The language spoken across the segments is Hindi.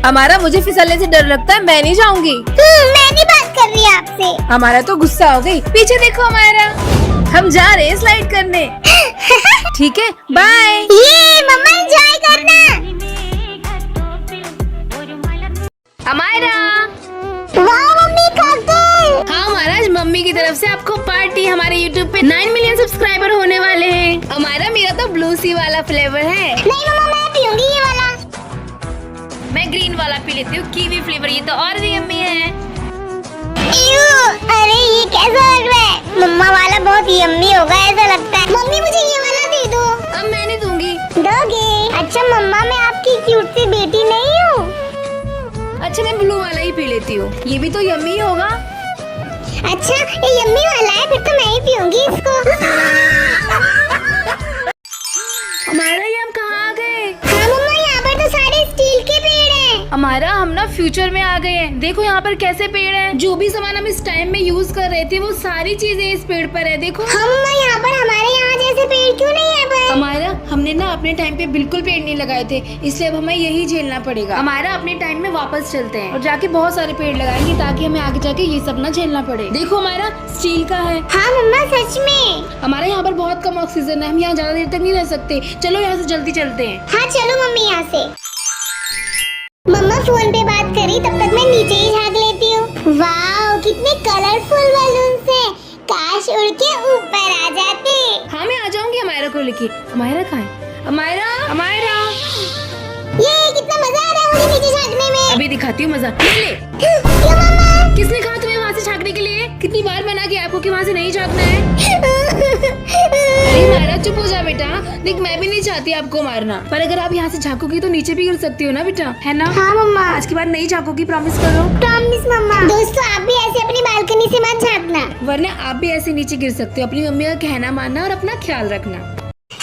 हमारा मुझे फिसलने से डर लगता है, मैं नहीं जाऊंगी। मैं नहीं बात कर रही आपसे। हमारा तो गुस्सा हो गई। पीछे देखो हमारा, हम जा रहे हैं स्लाइड करने। ठीक है, बाय। ये मम्मा एंजॉय करना। हमारा वाह मम्मी कॉकटेल। हाँ महाराज, मम्मी की तरफ से आपको पार्टी। हमारे YouTube पे 9 मिलियन सब्सक्राइबर होने वाले हैं। हमारा मेरा तो ब्लू सी वाला फ्लेवर है। नहीं मम्मा मैं पीऊंगी ये वाला। मैं ग्रीन वाला पी लेती हूँ, कीवी फ्लेवर। ये तो और भी यम्मी है। अरे ये कैसा लग रहा है? मम्मा वाला बहुत यम्मी होगा ऐसा लगता है। मम्मी मुझे ये वाला दे दो। अब मैं नहीं दूंगी। दोगे? अच्छा मम्मा मैं आपकी क्यूट सी बेटी नहीं हूँ। अच्छा मैं ब्लू वाला ही पी लेती हूँ, ये भी तो यम्मी होगा। अच्छा ये यम्मी वाला है, फिर तो मैं ही पीऊंगी इसको। हमारा ये हम कहाँ आ गए? हाँ मम्मा यहाँ पर तो सारे स्टील के पेड़ हैं। हमारा हम ना फ्यूचर में आ गए हैं। देखो यहाँ पर कैसे पेड़ हैं। जो भी सामान हम इस टाइम में यूज कर रहे थे वो सारी चीजें इस पेड़ पर है। देखो मम्मा यहाँ पर हमारे यहाँ जैसे पेड़ क्यों नहीं है पर? हमारा हमने ना अपने टाइम पे बिल्कुल पेड़ नहीं लगाए थे, इसलिए अब हमें यही झेलना पड़ेगा। हमारा अपने टाइम में वापस चलते हैं और जाके बहुत सारे पेड़ लगाएंगे ताकि हमें आगे जाके ये सब ना झेलना पड़े। देखो हमारा स्टील का है। हाँ मम्मा सच में। हमारे यहाँ पर बहुत कम ऑक्सीजन है, हम यहाँ ज्यादा देर तक नहीं रह सकते। चलो यहाँ से जल्दी चलते हैं। हाँ चलो मम्मी यहाँ से। मम्मा फोन पे बात करी तब तक मैं नीचे ही झाँक लेती हूँ। वाह कितने कलरफुल बलून्स हैं, काश उड़ के ऊपर आ जाते। हाँ मैं आ जाऊंगी हमारा को लेके। हमारा कहाँ है? हमारा ये कितना मजा आ रहा है मुझे नीचे झाँकने में। अभी दिखाती हूँ मजा। ले क्यों मम्मा? किसने कहा तुम्हें वहाँ से झाँकने के लिए? कितनी बार मना किया आपको कि वहाँ से नहीं झाँकना है। अरे मारा चुप हो जा बेटा। देख मैं भी नहीं चाहती आपको मारना, पर अगर आप यहाँ से झाँकोगी तो नीचे भी गिर सकती हो ना बेटा, है ना? हाँ मम्मा। आज के बाद नहीं झाँकोगी, प्रॉमिस करो। प्रॉमिस मम्मा। दोस्तों आप भी ऐसे अपनी बालकनी से मत झाँकना, वरना आप भी ऐसे नीचे गिर सकते हो। अपनी मम्मी का कहना मानना और अपना ख्याल रखना।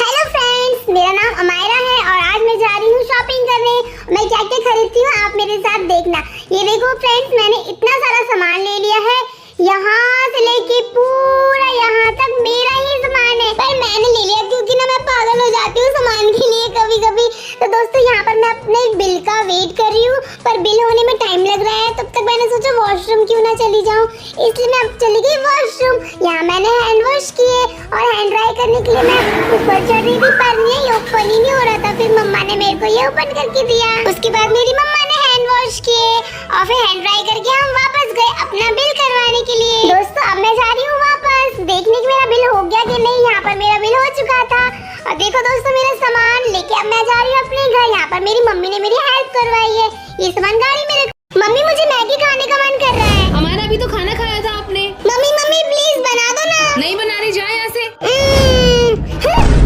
हेलो फ्रेंड्स, मेरा नाम अमायरा है और आज मैं जा रही हूँ शॉपिंग करने। मैं क्या क्या खरीदती हूँ आप मेरे साथ देखना। ये देखो फ्रेंड्स, मैंने इतना सारा सामान ले लिया है, यहाँ से लेके पूरा यहाँ तक मेरा ही सामान है। पर मैंने ले लिया क्योंकि ना मैं पागल हो जाती हूँ सामान के लिए कभी कभी। तो दोस्तों यहाँ पर मैं अपने बिल का वेट कर रही हूँ, पर बिल होने में टाइम लग रहा है। तब तक मैंने सोचा वॉशरूम क्यों ना चली जाऊँ, इसलिए मैं अब चली गई वॉशरूम। यहाँ मैंने हैंड वॉश किए और हैंड ड्राई करने के लिए मैं ऊपर चढ़ रही थी, पर ये ओपन ही नहीं हो रहा था। फिर मम्मा ने मेरे को ये ओपन करके दिया। उसके बाद मेरी मम्मा ने हैंड वॉश किए और फिर हैंड ड्राई करके हम वापस गए अपना बिल करवाने के लिए। दोस्तों अब मैं जा रही हूँ वापस देखने की मेरा बिल हो गया कि नहीं। यहाँ पर मेरा बिल हो चुका था और देखो दोस्तों मेरा सामान लेके अब मैं जा रही हूँ अपने घर। यहाँ पर मेरी मम्मी ने मेरी हेल्प करवाई है। ये सामान गाड़ी में रख। मम्मी मुझे मैगी खाने का मन कर रहा है। हमारा अभी तो खाना खाया था आपने। मम्मी मम्मी प्लीज बना दो ना। नहीं बना रही, जाए यहाँ से।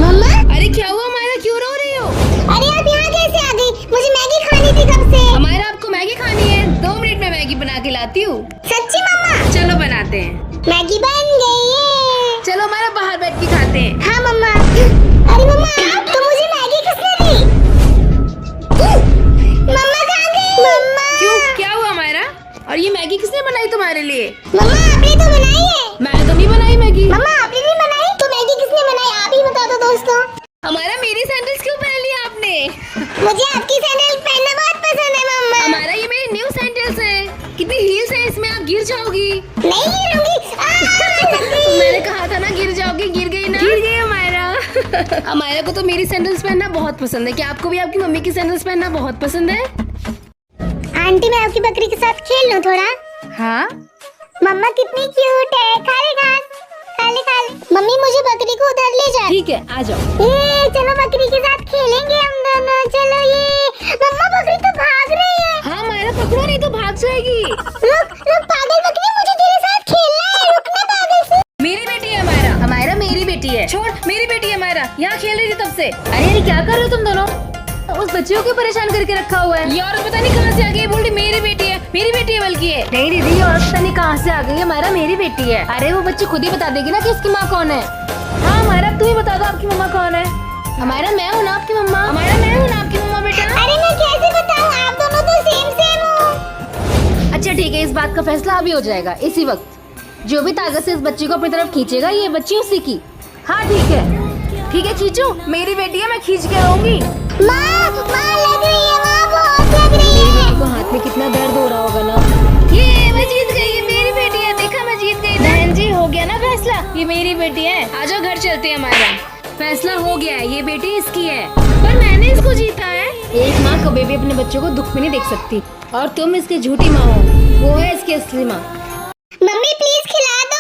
मम्मा अरे क्या हुआ हमारा, क्यों रो रही हो? अरे आप यहाँ कैसे आ गई? मुझे मैगी खानी थी कब से। हमारा आपको मैगी खानी है? 2 मिनट में मैगी बना के लाती हूँ। सच्ची मम्मा? चलो बनाते हैं। मैगी बन गई है। चलो हमारा बाहर बैठ के खाते हैं। हाँ मम्मा। अरे मम्मा तो मुझे मैगी किसने दी? मम्मा कहाँ गई? मम्मा क्यों, क्या हुआ हमारा? और ये मैगी किसने बनाई तुम्हारे लिए? मम्मा आपने तो बनाई है। मैंने तो नहीं बनाई मैगी। मम्मा आपने नहीं बनाई तो मैगी किसने बनाई आप ही बता दो दोस्तों। हमारा मेरी सैंडल्स क्यों पहन लिया आपने? मुझे आपकी सैंडल पहनना बहुत पसंद है मम्मा। हमारा ये मेरी न्यू सैंडल्स है। कितनी हील्स है इसमें, आप गिर जाओगी। नहीं गिरूंगी। मैंने कहा था ना गिर जाओगी, गिर गई ना। गिर गई हमारा। हमारा को तो मेरी सैंडल्स पहनना बहुत पसंद है। क्या आपको भी आपकी मम्मी की सैंडल्स पहनना बहुत पसंद है? आंटी मैं आपकी बकरी के साथ खेल लूं थोड़ा? हाँ मम्मा कितनी क्यूट है। खा ले घास, खा ले खा ले। मम्मी मुझे बकरी को उधर ले जा। ठीक है, आ जाओ। ये चलो बकरी के साथ खेलेंगे हम दोनों। चलो ये मम्मा बकरी तो भाग रही है। हाँ हमारा पकड़ो नहीं तो भाग जाएगी। रुक रुक पागल बकरी, मुझे तेरे साथ खेलना है। रुकना पागल से। मेरी बेटी है हमारा। हमारा मेरी बेटी है। छोड़, मेरी बेटी है हमारा। यहाँ खेल रही थी तब से। अरे क्या कर रहे हो तुम दोनों? उस बच्चे को क्यों परेशान करके रखा हुआ है? ये औरत पता नहीं कहाँ से आ गई, बोल रही मेरी बेटी है, मेरी बेटी है बल्कि है। नहीं दीदी, ये औरत पता नहीं कहाँ से आ गई है, हमारा मेरी बेटी है। अरे वो बच्ची खुद ही बता देगी ना कि इसकी माँ कौन है। हाँ हमारा तुम ही बता दो आपकी मम्मा कौन है। हमारा मैं हूँ ना आपकी मम्मा। हमारा मैं हूँ ना आपकी मम्मा बेटा। अरे मैं कैसे बताऊँ, आप दोनों तो सेम हो। अच्छा ठीक है, इस बात का फैसला अभी हो जाएगा इसी वक्त। जो भी ताकत से इस बच्ची को अपनी तरफ खींचेगा ये बच्ची उसी की। हाँ ठीक है खींचो। मेरी बेटी है, मैं खींच के आऊंगी। माँ लग रही है, माँ बहुत लग रही है। को हाथ में कितना दर्द हो रहा होगा ना। ये मैं जीत गई, ये मेरी बेटी है, देखा मैं जीत गई। बहन जी हो गया ना फैसला, ये मेरी बेटी है। आ जाओ घर चलते हैं, हमारा फैसला हो गया है, ये बेटी इसकी है। पर मैंने इसको जीता है। एक माँ कभी भी अपने बच्चों को दुख में नहीं देख सकती, और तुम इसकी झूठी माँ हो, वो है इसकी असली माँ। मम्मी प्लीज खिला दो।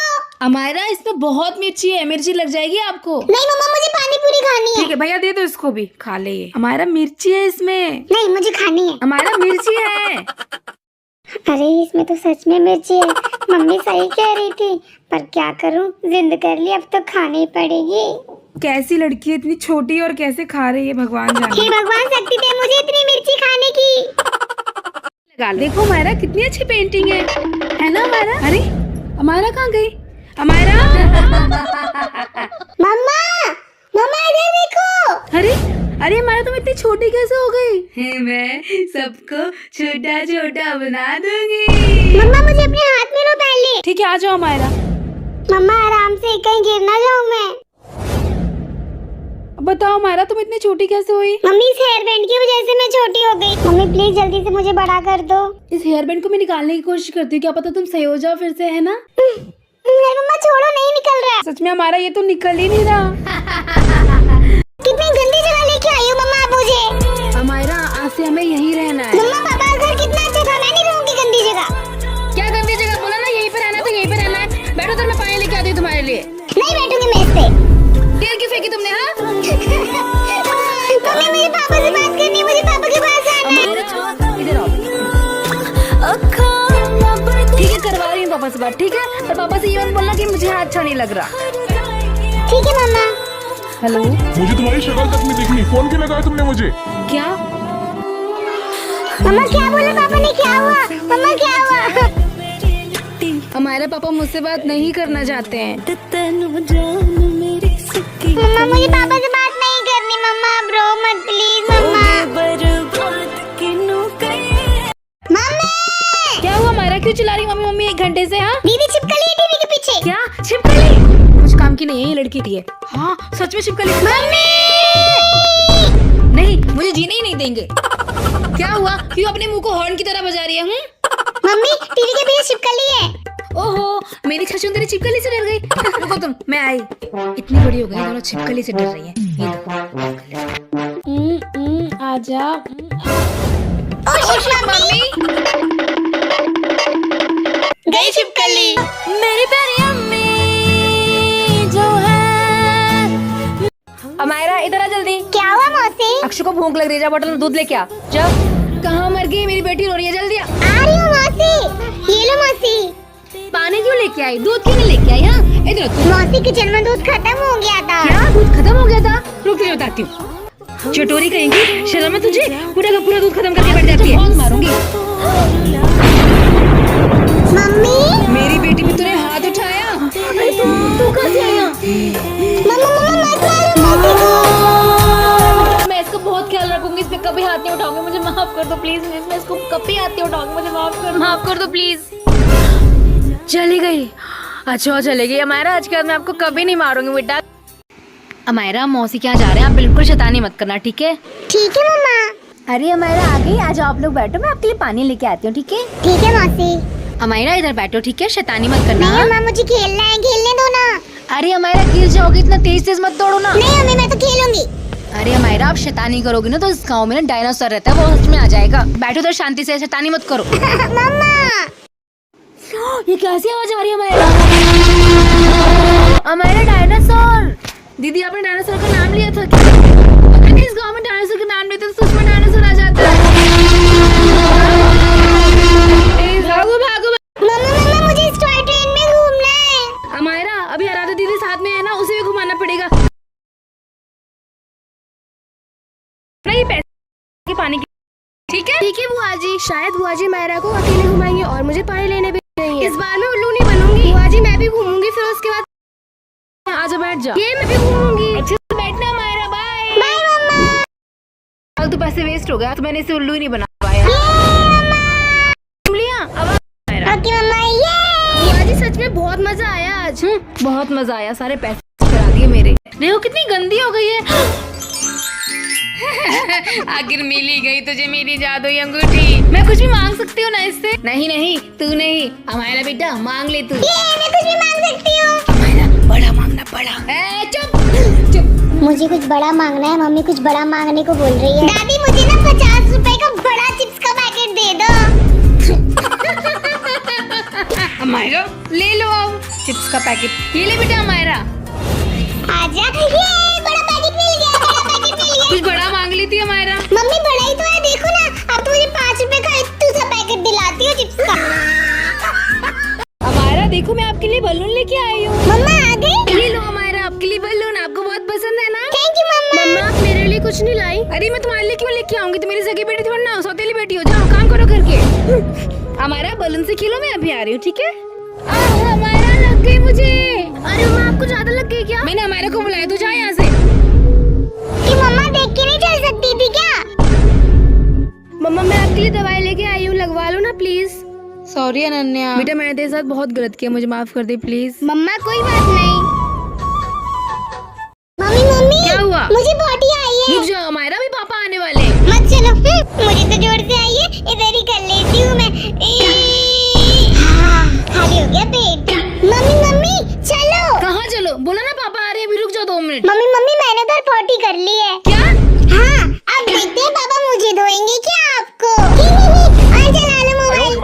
अमायरा इसमें बहुत मिर्ची है, मिर्ची लग जाएगी आपको। नहीं मम्मा मुझे पानी पूरी खानी है। ठीक है भैया दे दो इसको भी, खा ले ये। अमायरा मिर्ची है इसमें। नहीं मुझे खानी है। अमायरा मिर्ची है। अरे इसमें तो सच में मिर्ची है। मम्मी सही कह रही थी, पर क्या करूं, जिद कर ली, अब तो खानी पड़ेगी। कैसी लड़की है, इतनी छोटी और कैसे खा रही है, भगवान जाने। हे भगवान शक्ति दे मुझे इतनी मिर्ची खाने की। लगा ले। देखो अमायरा कितनी अच्छी पेंटिंग है ना अमायरा। अरे अमायरा कहाँ गई? अमायरा मम्मा मम्मा इधर देखो। अरे अरे अमायरा तुम इतनी छोटी कैसे हो गई? मैं सबको छोटा छोटा बना दूंगी। मम्मा मुझे अपने हाथ में लो पहले। ठीक है आ जाओ अमायरा। मम्मा आराम से, कहीं गिर ना जाऊं मैं। बताओ अमायरा तुम इतनी छोटी कैसे हुई? मम्मी इस हेयर बैंड की वजह से मैं छोटी हो गई। मम्मी प्लीज जल्दी से मुझे बड़ा कर दो। इस हेयर बैंड को मैं निकालने की कोशिश करती हूँ, क्या पता तुम सही हो जाओ फिर से, है ना? नहीं मम्मा छोड़ो, नहीं निकल रहा। सच में हमारा ये तो निकल ही नहीं रहा। कितनी गंदी जगह लेके आई हो मम्मा आप मुझे। अमायरा आज से हमें यहीं रहना है। मम्मा पापा का घर कितना अच्छा था, मैं नहीं रहूंगी गंदी जगह। क्या गंदी जगह बोला ना, यहीं पे रहना तो यहीं पे रहना है। बैठो तो मैं पानी लेके आती हूँ तुम्हारे लिए। नहीं बैठूंगी मैं इस पे। तेल क्यों फेंकी तुमने? हाँ मम्मी मुझे पापा से बात करनी है, मुझे पापा के पास आना है। इधर आओ। ठीक है करवा रही हूँ पापा से बात, ठीक है? पर पापा से ये मत बोलना कि मुझे अच्छा नहीं लग रहा। ठीक है मम्मा। हेलो मुझे तुम्हारी शक्ल तक नहीं दिखनी, फोन क्यों लगाया तुमने मुझे? क्या? मम्मा क्या बोला पापा ने, क्या हुआ? मम्मा क्या हुआ? हमारे पापा मुझसे बात नहीं करना चाहते हैं। मम्मा मुझे पापा से बात नहीं करनी। मम्मा आप रो मत प्लीज। मम्मा मम्मी क्या हुआ हमारा, क्यों चिल्ला रही मम्मी मम्मी 1 घंटे से? हाँ दीदी छिपकली है टीवी के पीछे। क्या छिपकली? कुछ काम की नहीं है, ये लड़की की है। हाँ सच में छिपकली। मम्मी नहीं मुझे जीने ही नहीं देंगे। क्या हुआ, क्यों अपने मुंह को हॉर्न की तरह बजा रही है? मम्मी टीवी के पीछे छिपकली है। ओहो मेरी छछुंदरी छिपकली से डर गई। रुको तुम, मैं आई। इतनी बड़ी हो गई, दोनों छिपकली से डर रही हैं। ये देखो। आजा। मम्मी गई छिपकली। मेरी प्यारी अम्मी जो है। अमायरा इधर आ जल्दी। क्या हुआ मौसी? अक्षु को भूख लग रही है, जा बोतल में दूध लेके आ। जब कहाँ मर गई मेरी बेटी, रो रही है, जल्दी आ। आ रही हूँ मौसी। ये लो मौसी। पानी क्यों लेके आई, दूध क्यों नहीं लेके आई? हाँ इधर तू। मौसी किचन में दूध खत्म हो गया था। क्या दूध खत्म हो गया था? रुक मैं बताती हूँ। चटोरी कहेंगी, शर्म है तुझे? पूरा का पूरा दूध खत्म करके बैठ जाती है। बहुत मारूंगी। मम्मी मेरी बेटी पे तूने हाथ उठाया। तू कहाँ से आया? मम्मा मम्मा मत मारो मौसी को। मैं इसका बहुत ख्याल रखूंगी, इस पे कभी हाथ नहीं उठाऊंगी, मुझे माफ कर दो प्लीज। मैं इसको कभी हाथ नहीं उठाऊंगी, मुझे माफ कर दो प्लीज। चली गई। अच्छा चली गई अमायरा, आज के बाद मैं आपको कभी नहीं मारूंगी बेटा। अमायरा मौसी क्या जा रहे हैं, आप बिल्कुल शैतानी मत करना, ठीक है? ठीक है मम्मा। अरे अमायरा आ गई, आज आप लोग बैठो, मैं आपके लिए पानी लेके आती हूँ, ठीक है? ठीक है मौसी। अमायरा इधर बैठो, ठीक है? शैतानी मत करना। नहीं मम्मा मुझे खेलना है, खेलने दो ना। अरे अमायरा गिर जाओगी, इतना तेज तेज मत दौड़ो ना। नहीं मम्मी मैं तो खेलूंगी। अरे अमायरा आप शैतानी करोगी ना तो इस गांव में ना डायनासोर रहता है, वो सच में आ जाएगा। बैठो इधर शांति से, शैतानी मत करो। मम्मा ये कैसी आवाज आ रही है अमायरा? अमायरा डायनासोर। दीदी आपने डायनासोर का नाम लिया था क्या? अगर इस गांव में डायनासोर का नाम लेते तो सच में डायनासोर आ जाता है। भागो भागो। मम्मा मुझे इस टॉय ट्रेन में घूमना है। अमायरा अभी आराधा दीदी साथ में है ना, उसे भी घुमाना पड़ेगा। नहीं पैसे के पानी की। ठीक है बुआ जी, शायद बुआ जी मायरा को अकेले घुमाएंगे और मुझे पानी लेने भी नहीं है। इस बार मैं उल्लू नहीं बनूंगी बुआ जी, मैं भी घूमूंगी, फिर उसके बाद आजा बैठ जा। ये मैं भी घूमूंगी। अच्छे से बैठना मायरा, बाय बाय मम्मा। फालतू पैसे वेस्ट हो गया, तो मैंने इसे उल्लू ही नहीं बना पाया। घूम लिया अब मायरा। ओके मम्मा। ये बुआ जी सच में बहुत मजा आया आज। बहुत मजा आया, सारे पैसे करा दिए मेरे। देखो कितनी गंदी हो गई है। आखिर मिल ही गई तुझे मेरी जादुई अंगूठी। मैं कुछ भी मांग सकती हूँ ना इससे? नहीं नहीं तू नहीं, हमारा बेटा मांग ले तू। मैं कुछ भी मांग सकती हूँ। हमारा बड़ा मांगना बड़ा। चुप चुप। मुझे कुछ बड़ा मांगना है, मम्मी कुछ बड़ा मांगने को बोल रही है। दादी मुझे ना 50 रुपए का बड़ा चिप्स का पैकेट दे दो। हमारा ले लो अब चिप्स का पैकेट। ये ले बेटा हमारा। आजा, ये बड़ा पैकेट मिल गया, बड़ा पैकेट मिल गया। कुछ बड़ा मांग ली थी हमारा। मम्मी बड़ा ही तो है, देखो ना। अब तो मुझे 5 रुपए का इतना सा पैकेट दिलाती हो चिप्स का। हमारा देखो मैं आपके लिए बलून लेके आई हूँ। मम्मा आ गई? ये लो हमारा आपके लिए बलून, आपको बहुत पसंद है ना? थैंक यू मम्मा। मम्मा आप मेरे लिए कुछ नहीं लाई? अरे मैं तुम्हारे लिए क्यों लेके आऊंगी? तुम मेरी सगी बेटी थोड़ी ना हो, सौतेली बेटी हो। जाओ काम करो करके। हमारा बलून से खेलो, मैं अभी आ रही हूँ ठीक है? हमारा लग गई मुझे। अरे मम्मा आपको ज्यादा लग गई क्या? मैंने हमारे को बुलाया, तू जा यहाँ से। कि मम्मा देख के नहीं चल सकती थी क्या? मम्मा मैं आपके लिए दवाई लेके आई हूँ, लगवा लो ना प्लीज। सॉरी अनन्या, बेटा मैंने तेरे साथ बहुत गलत किया, मुझे माफ कर दे प्लीज। मम्मा कोई बात नहीं। मम्मी मम्मी क्या हुआ? मुझे पॉटी आई है। रुक जाओ, हमारा भी पापा आने वाले हैं। मत चलो, मुझे तो जोर से आई है, इधर ही कर लेती हूँ मैं। खाली हो गया पेट। मम्मी मम्मी चलो। कहाँ चलो? बोला ना पापा आ रहे हैं, अभी रुक जाओ 2 मिनट। मम्मी मम्मी मैंने उधर पॉटी कर ली है। क्या? हाँ, अब देखते हैं पापा मुझे धोएंगे क्या आपको। चला लो मोबाइल।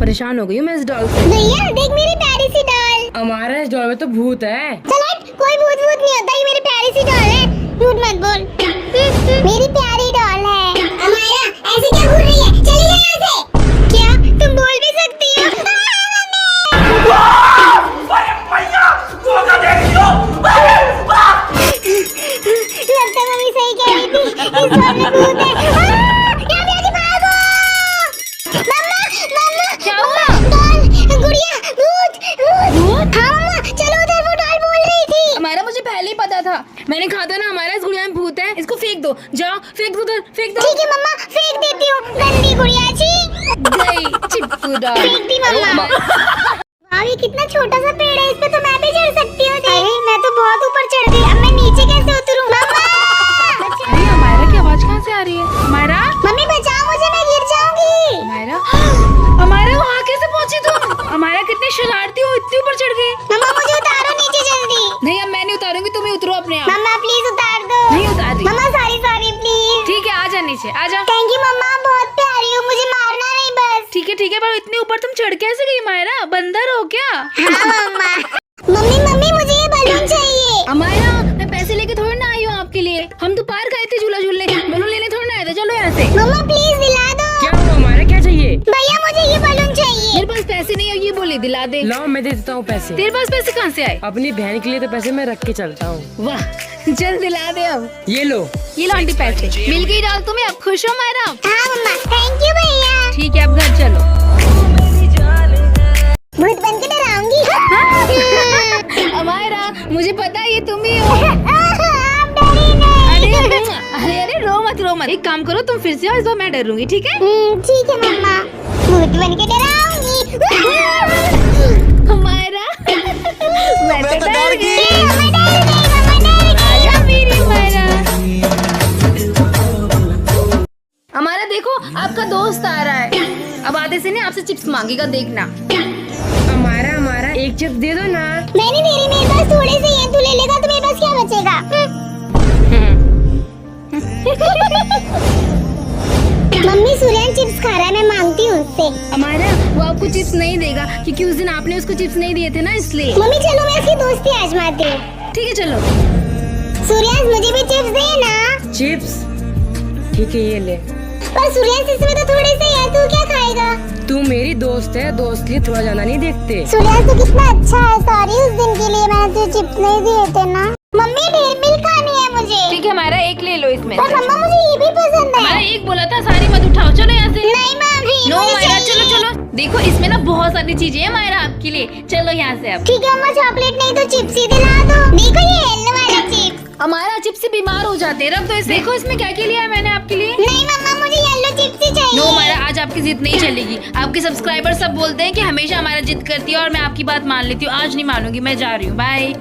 परेशान हो गई हूँ मैं इस डॉल से। भैया देख मेरी प्यारी सी डॉल। हमारा इस डॉल में तो भूत है। चल हट, कोई भूत भूत नहीं होता, ये मेरी प्यारी सी डॉल है। झूठ मत बोल। मेरी प्यारी डॉल है। हमारा ऐसे क्या घूर रही है? चली जा यहाँ से। क्या तुम बोल भी सकती हो? लगता मम्मी सही कह रही थी, इस डॉल में भूत है। यहाँ पे आके भागो। मम्मा मम्मा क्या हुआ? डॉल, गुड़िया, भूत भूत। हाँ मम्मा चलो उधर, वो डॉल बोल रही थी। हमारा मुझे पहले ही पता था, मैंने कहा था ना हमारा इस गुड़िया में भूत है। इसको फेंक दो, जाओ फेंक दो उधर, फेंक दो। ठीक है मम्मा, फेंक देती हूँ। गंदी गुड़िया जी। गई चिपकू डॉल। फेंक दी मम्मा। वाह ये कितना छोटा सा पेड़ है, इस पे तो मैं भी चढ़ सकती हूँ। अरे मैं तो बहुत ऊपर चढ़ गई, अब मैं नीचे कैसे उतरूँ? मम्मा अरे हमारा की आवाज कहाँ से आ रही है? हमारा मम्मी बचाओ मुझे, मैं गिर जाऊंगी। हमारा हमारा वहाँ कैसे पहुँची तुम? हमारा कितनी शरारती हो, इतनी ऊपर चढ़ गई। मम्मा मुझे उतारो नीचे जल्दी। नहीं अब मैं नहीं उतारूंगी, तुम ही उतरो अपने आप। मम्मा प्लीज उतार दो। नहीं उतार रही। मम्मा सॉरी सॉरी प्लीज। ठीक है आजा नीचे, आजा। थैंक यू मम्मा, बहुत प्यारी हो, मुझे मारना नहीं बस। ठीक है पर इतने ऊपर तुम चढ़ कैसे गई? मायरा बंदर हो क्या? हाँ मम्मा। मम्मी मम्मी मुझे ये बलून चाहिए। अमायरा मैं पैसे लेके थोड़ी ना आई हूँ आपके लिए, हम तो पार्क आए थे झूला झूलने, बलून लेने थोड़ी ना आए थे। चलो यहाँ से। मम्मा प्लीज दिला दो। क्या हुआ? हमारा क्या चाहिए? भैया मुझे ये बलून चाहिए। मेरे पास पैसे नहीं है, ये बोली दिला दे। लाओ मैं दे देता हूँ पैसे। तेरे पास पैसे कहाँ से आए? अपनी बहन के लिए तो पैसे मैं रख के चलता हूँ। वाह जल्द दिला दे अब। ये लो। ये लो आंटी पैसे, मिल गई डाल तुम्हें, अब खुश हो मायरा? हाँ मम्मा थैंक यू भैया। ठीक है अब घर चलो। भूत बन के डराऊंगी। अमायरा मुझे पता है ये तुम ही हो। आप डरी नहीं। अरे रो मत। एक काम करो तुम फिर से आओ, इस बार मैं डरूंगी ठीक है? ठीक है मम्मा, भूत बन के डराऊंगी। अमायरा मैं तो डर गई। मम्मा डर गई। आजा मेरी मायरा। हमारा देखो आपका दोस्त आ रहा है, अब आते से नहीं आपसे चिप्स मांगेगा, देखना। हमारा एक चिप्स दे दो ना। मैंने दे रही, मेरे पास थोड़े से हैं, तू ले लेगा तो मेरे पास क्या बचेगा? मम्मी सूर्यन चिप्स खा रहा है, मैं मांगती हूँ उससे। हमारा वो आपको चिप्स नहीं देगा क्योंकि उस दिन आपने उसको चिप्स नहीं दिए थे ना, इसलिए। मम्मी चलो मैं उसकी दोस्ती आजमाती हूँ। ठीक है चलो। सूर्यन मुझे भी चिप्स दे ना। चिप्स ठीक है ये ले। पर सूर्यन इसमें तो थोड़े से है, तू क्या खाएगा? तू मेरी दोस्त है, दोस्त लिए थोड़ा ज्यादा नहीं देखते। सूर्यन तू कितना अच्छा है, सॉरी उस दिन के लिए मैंने तुझे चिप्स नहीं दिए थे ना। मम्मी ढेर मिल्क खानी है मुझे। ठीक है हमारा एक ले लो इसमें। पर मम्मा मुझे ये भी पसंद है। हमारा एक बोला था, सारी मत उठाओ, चलो यहाँ से। नहीं मम्मी नो मुझे मायरा चाहिए। चलो देखो इसमें ना बहुत सारी चीजें हैं मायरा आपके लिए, चलो यहाँ से अब। ठीक है मम्मा, चॉकलेट नहीं तो चिप्स ही दिला दो। देखो ये येलो वाला चिप्स। हमारा चिप्स से बीमार हो जाते हैं, रख दो इसे। देखो इसमें क्या क्या लिया है मैंने आपके लिए। नहीं मम्मा मुझे येलो चिप्स ही चाहिए। नो मायरा आज आपकी जिद नहीं चलेगी, आपके सब्सक्राइबर सब बोलते हैं कि हमेशा हमारा जिद करती है और मैं आपकी बात मान लेती हूँ, आज नहीं मानूंगी, मैं जा रही हूँ, बाय।